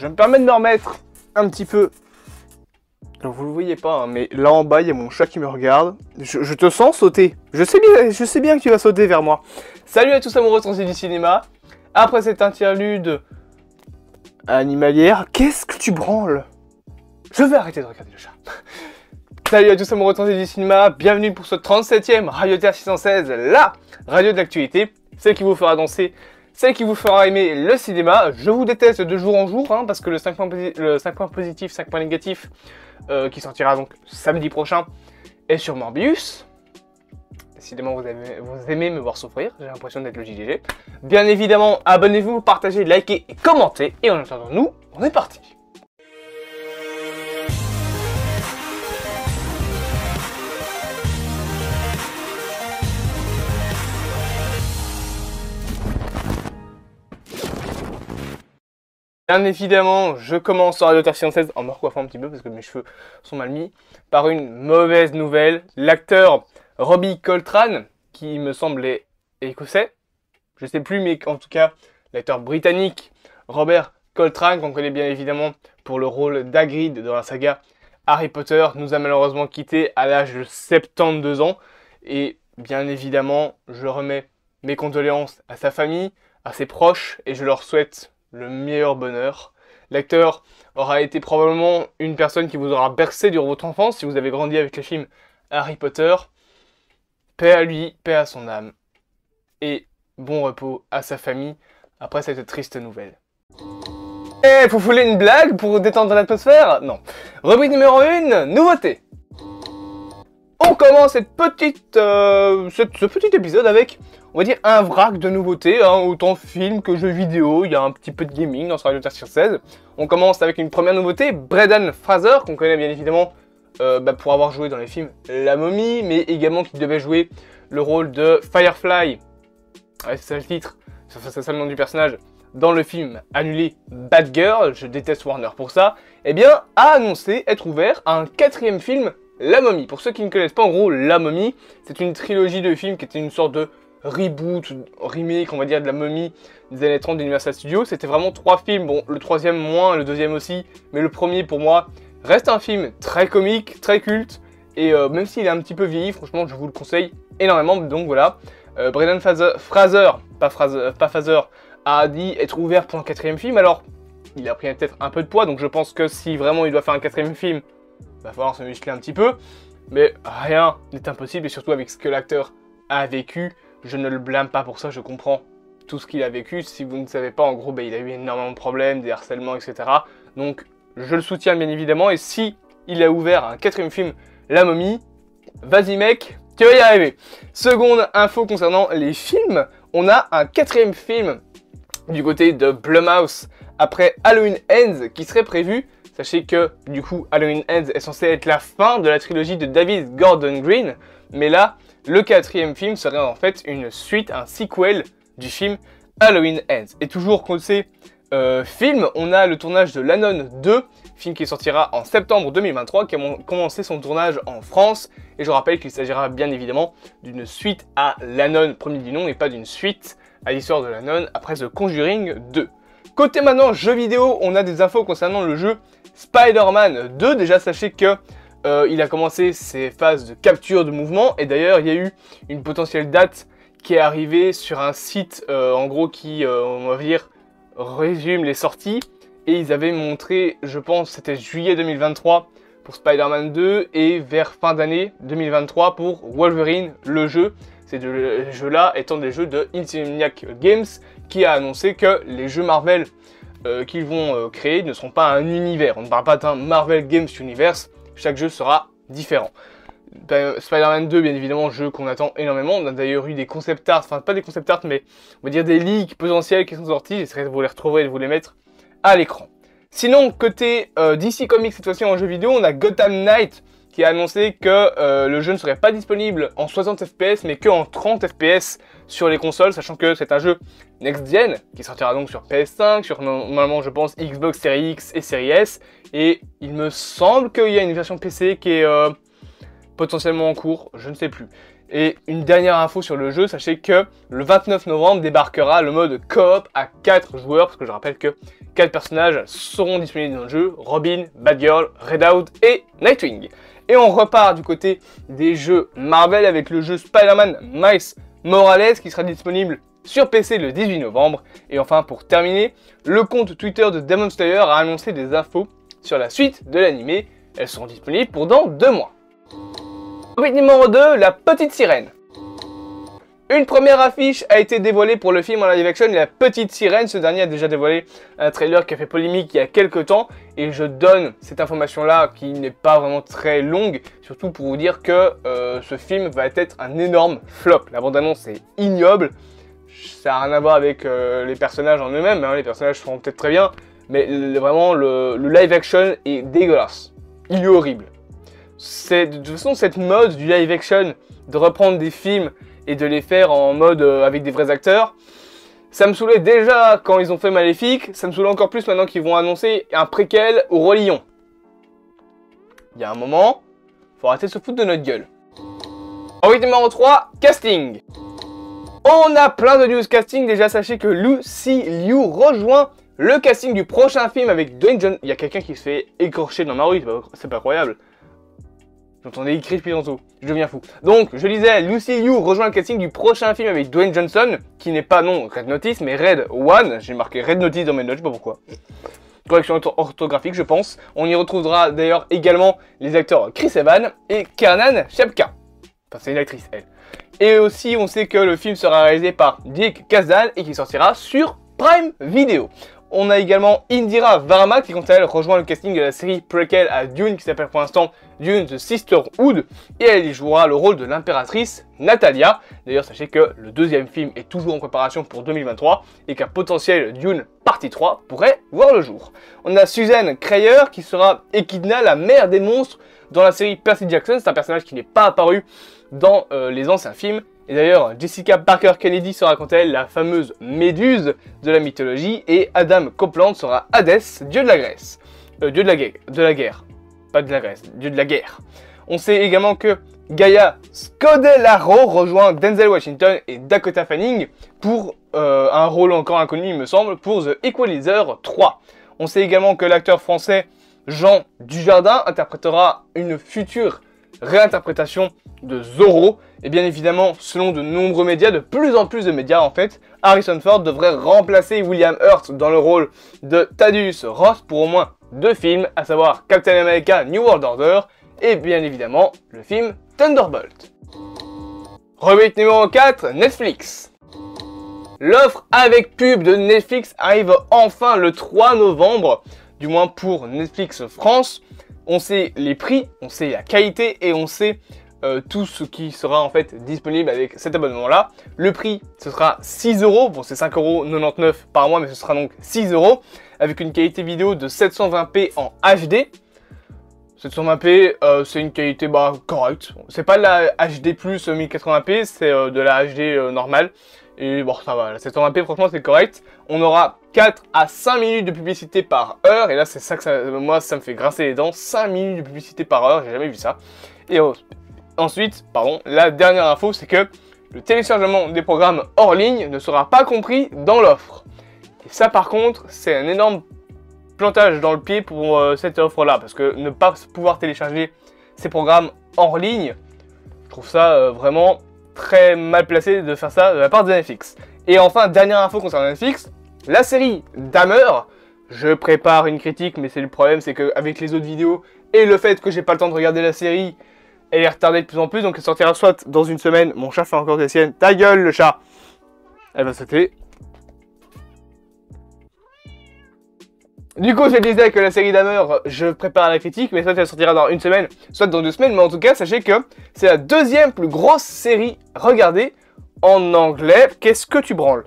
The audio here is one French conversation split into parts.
je me permets de me remettre un petit peu. Alors vous le voyez pas, hein, mais là en bas, il y a mon chat qui me regarde. Je te sens sauter. Je sais bien que tu vas sauter vers moi. Salut à tous amoureux transits du cinéma. Après cette interlude animalière, qu'est-ce que tu branles? Je vais arrêter de regarder le chat. Salut à tous amoureux transits du cinéma. Bienvenue pour ce 37e Radio Terre 616, la radio de l'actualité. Celle qui vous fera danser, celle qui vous fera aimer le cinéma. Je vous déteste de jour en jour, hein, parce que le 5 points positif, 5 points négatifs, qui sortira donc samedi prochain, est sur Morbius. Décidément, vous aimez me voir souffrir, j'ai l'impression d'être le JDG. Bien évidemment, abonnez-vous, partagez, likez et commentez. Et en attendant, nous, on est parti. Bien évidemment, je commence sur Radio Terre 616 en me recoiffant un petit peu parce que mes cheveux sont mal mis, par une mauvaise nouvelle. L'acteur Robbie Coltrane, qui me semble est écossais, je sais plus, mais en tout cas, l'acteur britannique Robert Coltrane, qu'on connaît bien évidemment pour le rôle d'Hagrid dans la saga Harry Potter, nous a malheureusement quittés à l'âge de 72 ans. Et bien évidemment, je remets mes condoléances à sa famille, à ses proches, et je leur souhaite le meilleur bonheur. L'acteur aura été probablement une personne qui vous aura bercé durant votre enfance si vous avez grandi avec les films Harry Potter. Paix à lui, paix à son âme. Et bon repos à sa famille après cette triste nouvelle. Et vous voulez une blague pour détendre l'atmosphère? Non. Rubrique numéro 1, nouveauté. On commence ce petit épisode avec, on va dire, un vrac de nouveautés, hein, autant film que jeux vidéo. Il y a un petit peu de gaming dans ce Radio Terre 616. On commence avec une première nouveauté, Brendan Fraser, qu'on connaît bien évidemment pour avoir joué dans les films La Momie, mais également qui devait jouer le rôle de Firefly, ouais, c'est ça le titre, c'est ça le nom du personnage, dans le film annulé Bad Girl, je déteste Warner pour ça, eh bien, a annoncé être ouvert à un 4e film, La Momie. Pour ceux qui ne connaissent pas, en gros, La Momie, c'est une trilogie de films qui était une sorte de reboot, remake, on va dire, de La Momie des années 30 d'Universal Studios. C'était vraiment 3 films, bon, le 3e moins, le 2e aussi, mais le premier, pour moi, reste un film très comique, très culte, et même s'il est un petit peu vieilli, franchement, je vous le conseille énormément. Donc voilà, Brendan Fraser, a dit être ouvert pour un 4e film. Alors, il a pris peut-être un peu de poids, donc je pense que si vraiment il doit faire un 4e film, il va falloir se muscler un petit peu. Mais rien n'est impossible, et surtout avec ce que l'acteur a vécu, je ne le blâme pas pour ça, je comprends tout ce qu'il a vécu. Si vous ne savez pas, en gros, il a eu énormément de problèmes, des harcèlements, etc. Donc, je le soutiens bien évidemment, et si il a ouvert un 4e film, La Momie, vas-y mec, tu vas y arriver. Seconde info concernant les films, on a un 4e film du côté de Blumhouse après Halloween Ends qui serait prévu. Sachez que du coup Halloween Ends est censé être la fin de la trilogie de David Gordon Green, mais là le 4e film serait en fait une suite, un sequel du film Halloween Ends. Et toujours côté film, on a le tournage de L'Anon 2, film qui sortira en septembre 2023, qui a commencé son tournage en France. Et je rappelle qu'il s'agira bien évidemment d'une suite à L'Anon premier du nom et pas d'une suite à l'histoire de L'Anon après The Conjuring 2. Côté maintenant jeux vidéo, on a des infos concernant le jeu Spider-Man 2. Déjà sachez que il a commencé ses phases de capture de mouvement, et d'ailleurs il y a eu une potentielle date qui est arrivée sur un site en gros qui, on va dire, résume les sorties, et ils avaient montré, je pense c'était juillet 2023 pour Spider-Man 2 et vers fin d'année 2023 pour Wolverine le jeu. Ces deux jeux-là étant des jeux de Insomniac Games, qui a annoncé que les jeux Marvel qu'ils vont créer ne seront pas un univers. On ne parle pas d'un Marvel Games Universe, chaque jeu sera différent. Spider-Man 2, bien évidemment, jeu qu'on attend énormément. On a d'ailleurs eu des concept art, enfin pas des concept art, mais on va dire des leaks potentiels qui sont sortis. J'essaierai de vous les retrouver et de vous les mettre à l'écran. Sinon, côté DC Comics, cette fois-ci en jeu vidéo, on a Gotham Knight qui a annoncé que le jeu ne serait pas disponible en 60 fps, mais qu'en 30 fps sur les consoles, sachant que c'est un jeu next-gen qui sortira donc sur PS5, sur normalement, je pense, Xbox Series X et Series S. Et il me semble qu'il y a une version PC qui est potentiellement en cours, je ne sais plus. Et une dernière info sur le jeu, sachez que le 29 novembre débarquera le mode coop à 4 joueurs, parce que je rappelle que 4 personnages seront disponibles dans le jeu, Robin, Batgirl, Redoubt et Nightwing. Et on repart du côté des jeux Marvel avec le jeu Spider-Man Miles Morales qui sera disponible sur PC le 18 novembre. Et enfin, pour terminer, le compte Twitter de Demon Slayer a annoncé des infos sur la suite de l'anime. Elles seront disponibles pour dans 2 mois. Rubrique numéro 2, la petite sirène. Une première affiche a été dévoilée pour le film en live action La Petite Sirène. Ce dernier a déjà dévoilé un trailer qui a fait polémique il y a quelques temps. Et je donne cette information-là qui n'est pas vraiment très longue. Surtout pour vous dire que ce film va être un énorme flop. La bande-annonce est ignoble. Ça n'a rien à voir avec les personnages en eux-mêmes. Hein. Les personnages seront peut-être très bien. Mais vraiment, le live action est dégueulasse. Il est horrible. De toute façon, cette mode du live action, de reprendre des films et de les faire en mode avec des vrais acteurs, ça me saoulait déjà quand ils ont fait Maléfique, ça me saoule encore plus maintenant qu'ils vont annoncer un préquel au Roi Lion. Il y a un moment, faut arrêter de se foutre de notre gueule. En numéro 3, casting. On a plein de news casting, déjà sachez que Lucy Liu rejoint le casting du prochain film avec Dwayne Johnson. Il y a quelqu'un qui se fait écorcher dans ma rue, c'est pas croyable. J'entendais écrire depuis tantôt, je deviens fou. Donc, je disais, Lucy Liu rejoint le casting du prochain film avec Dwayne Johnson, qui n'est pas non Red Notice, mais Red One. J'ai marqué Red Notice dans mes notes, je sais pas pourquoi. Correction orthographique, je pense. On y retrouvera d'ailleurs également les acteurs Chris Evans et Kernan Shepka. Enfin, c'est une actrice, elle. Et aussi, on sait que le film sera réalisé par Dick Kazdan et qui sortira sur Prime Video. On a également Indira Varma qui, quant à elle, rejoint le casting de la série prequel à Dune qui s'appelle pour l'instant Dune The Sisterhood. Et elle y jouera le rôle de l'impératrice Natalia. D'ailleurs, sachez que le deuxième film est toujours en préparation pour 2023 et qu'un potentiel Dune partie 3 pourrait voir le jour. On a Suzanne Crayer qui sera Echidna, la mère des monstres dans la série Percy Jackson. C'est un personnage qui n'est pas apparu dans les anciens films. Et d'ailleurs, Jessica Parker Kennedy sera quant à elle la fameuse Méduse de la mythologie, et Adam Copeland sera Hadès, dieu de la Grèce. Dieu de la guerre. Pas de la Grèce, dieu de la guerre. On sait également que Gaia Scodellaro rejoint Denzel Washington et Dakota Fanning pour un rôle encore inconnu, il me semble, pour The Equalizer 3. On sait également que l'acteur français Jean Dujardin interprétera une future réinterprétation de Zorro. Et bien évidemment, selon de nombreux médias, de plus en plus de médias en fait, Harrison Ford devrait remplacer William Hurt dans le rôle de Thaddeus Ross pour au moins 2 films, à savoir Captain America New World Order et bien évidemment le film Thunderbolt. Rubrique numéro 4, Netflix. L'offre avec pub de Netflix arrive enfin le 3 novembre, du moins pour Netflix France. On sait les prix, on sait la qualité et on sait tout ce qui sera en fait disponible avec cet abonnement là. Le prix, ce sera 6 €, bon c'est 5,99 € par mois, mais ce sera donc 6 € avec une qualité vidéo de 720p en HD. 720p, c'est une qualité correcte. C'est pas de la HD plus 1080p, c'est de la HD normale. Et bon, ça va, la 720p, franchement, c'est correct. On aura 4 à 5 minutes de publicité par heure. Et là, c'est ça que moi, ça me fait grincer les dents. 5 minutes de publicité par heure, j'ai jamais vu ça. Et ensuite, la dernière info, c'est que le téléchargement des programmes hors ligne ne sera pas compris dans l'offre. Et ça, par contre, c'est un énorme plantage dans le pied pour cette offre-là. Parce que ne pas pouvoir télécharger ces programmes hors ligne, je trouve ça vraiment très mal placé de faire ça de la part de Netflix. Et enfin, dernière info concernant Netflix, la série Dahmer. Je prépare une critique, mais c'est le problème, c'est qu'avec les autres vidéos et le fait que j'ai pas le temps de regarder la série, elle est retardée de plus en plus, donc elle sortira soit dans une semaine. Mon chat fait encore des siennes. Ta gueule, le chat. Elle va sauter. Du coup, je disais que la série Dahmer, je prépare la critique, mais soit elle sortira dans une semaine, soit dans 2 semaines. Mais en tout cas, sachez que c'est la 2e plus grosse série regardée en anglais. Qu'est-ce que tu branles?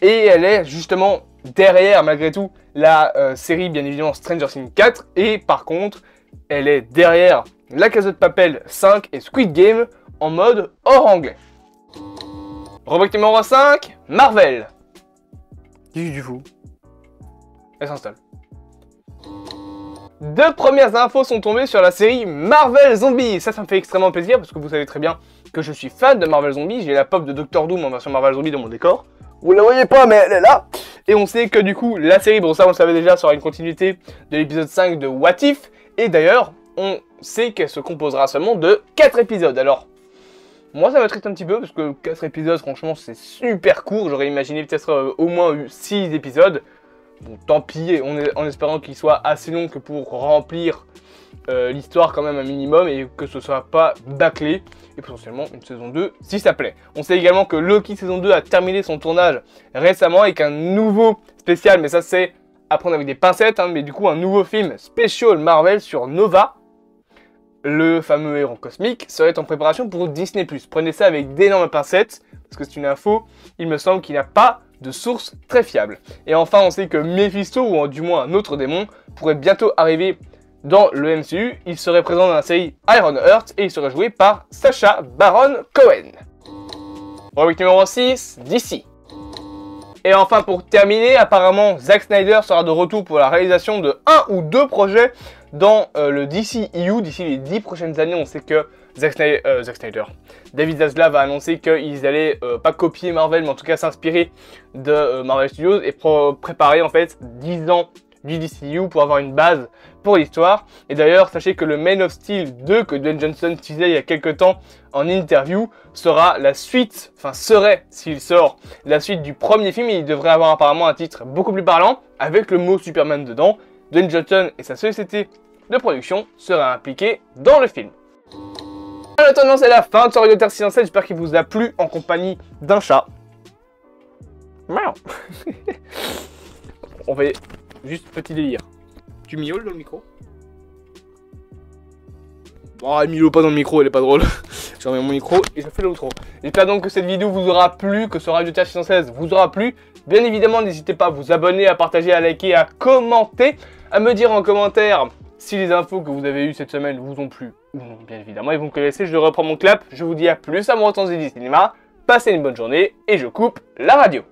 Et elle est justement derrière, malgré tout, la série, bien évidemment, Stranger Things 4. Et par contre, elle est derrière La Casa de Papel 5 et Squid Game en mode hors anglais. Rubrique numéro 5, Marvel. Du fou. Elle s'installe. deux premières infos sont tombées sur la série Marvel Zombies. Ça me fait extrêmement plaisir parce que vous savez très bien que je suis fan de Marvel Zombies. J'ai la pop de Doctor Doom en version Marvel Zombies dans mon décor. Vous la voyez pas, mais elle est là. Et on sait que du coup, la série, bon ça on le savait déjà, sera une continuité de l'épisode 5 de What If. Et d'ailleurs, on sait qu'elle se composera seulement de 4 épisodes. Alors, moi ça m'attriste un petit peu parce que 4 épisodes, franchement, c'est super court. J'aurais imaginé peut-être au moins 6 épisodes. Bon, tant pis, en espérant qu'il soit assez long que pour remplir l'histoire quand même un minimum et que ce soit pas bâclé. Et potentiellement une saison 2 si ça plaît. On sait également que Loki saison 2 a terminé son tournage récemment et qu'un nouveau spécial, mais ça c'est à prendre avec des pincettes, hein, mais du coup un nouveau film spécial Marvel sur Nova, le fameux héros cosmique, serait en préparation pour Disney+. Prenez ça avec d'énormes pincettes, parce que c'est une info, il me semble qu'il n'y a pas de source très fiable. Et enfin, on sait que Mephisto, ou du moins un autre démon, pourrait bientôt arriver dans le MCU. Il serait présent dans la série Iron Heart et il serait joué par Sacha Baron Cohen. Rubrique numéro 6, DC. Et enfin, pour terminer, apparemment, Zack Snyder sera de retour pour la réalisation de 1 ou 2 projets dans le DCEU d'ici les 10 prochaines années. On sait que David Zaslav a annoncé qu'ils allaient pas copier Marvel, mais en tout cas s'inspirer de Marvel Studios et préparer en fait 10 ans du DCU pour avoir une base pour l'histoire. Et d'ailleurs, sachez que le Man of Steel 2 que Dwayne Johnson teasait il y a quelques temps en interview sera la suite, enfin serait, s'il sort, la suite du premier film. Et il devrait avoir apparemment un titre beaucoup plus parlant avec le mot Superman dedans. Dwayne Johnson et sa société de production seraient impliqués dans le film. En attendant, c'est la fin de ce Radio Terre 607. J'espère qu'il vous a plu en compagnie d'un chat. Miaou. On va juste petit délire. Tu miaules dans le micro? Oh, elle miaule pas dans le micro, elle est pas drôle. Je remets mon micro et je fais l'outro. J'espère donc que cette vidéo vous aura plu, que ce Radio Terre 616 vous aura plu. Bien évidemment, n'hésitez pas à vous abonner, à partager, à liker, à commenter, à me dire en commentaire si les infos que vous avez eues cette semaine vous ont plu ou non, bien évidemment. Et vous me connaissez, je reprends mon clap. Je vous dis à plus, à mon temps du cinéma. Passez une bonne journée et je coupe la radio.